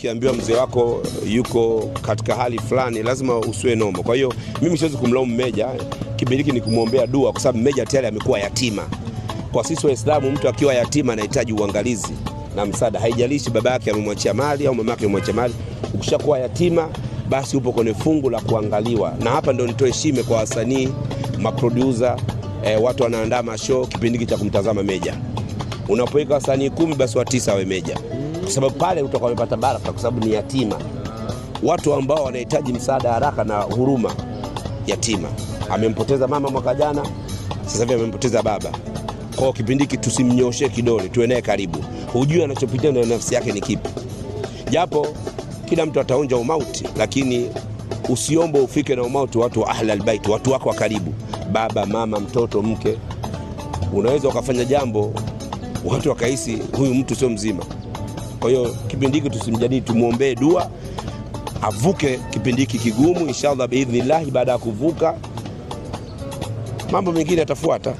Kiambiwa mzee wako yuko katika hali fulani, lazima usiwe nomo. Kwa hiyo mimi siwezi kumlaumu Meja, kipindi hiki ni kumwombea dua, kwa sababu Meja tayari amekuwa yatima. Kwa sisi Waislamu, mtu akiwa yatima anahitaji uangalizi na msaada, haijalishi baba yake amemwachia mali au mama yake amemwachia mali. Ukishakuwa yatima, basi upo kwenye fungu la kuangaliwa. Na hapa ndio nitoe heshima kwa wasanii, maproducer, watu wanaandaa mashow kipindi hiki cha kumtazama Meja. Unapoweka wasanii 10, basi wa 9 wawe Meja, kwa sababu pale utakuwa umepata baraka, kwa sababu ni yatima. Watu ambao wanahitaji msaada haraka na huruma, yatima. Amempoteza mama mwaka jana, sasa hivi amempoteza baba. Kwa kipindi hiki tusimnyoshe kidole, tuwe naye karibu. Hujui anachopitia na nafsi yake ni kipi. Japo kila mtu ataonja umauti, lakini usiombe ufike na umauti watu wa ahlul bait, watu wako wa karibu, baba, mama, mtoto, mke. Unaweza ukafanya jambo watu wakahisi huyu mtu sio mzima. Kwa hiyo kipindi hiki tusimjadili, tumuombee dua avuke kipindi hiki kigumu, inshallah biidhnillah. Baada ya kuvuka, mambo mengine yatafuata.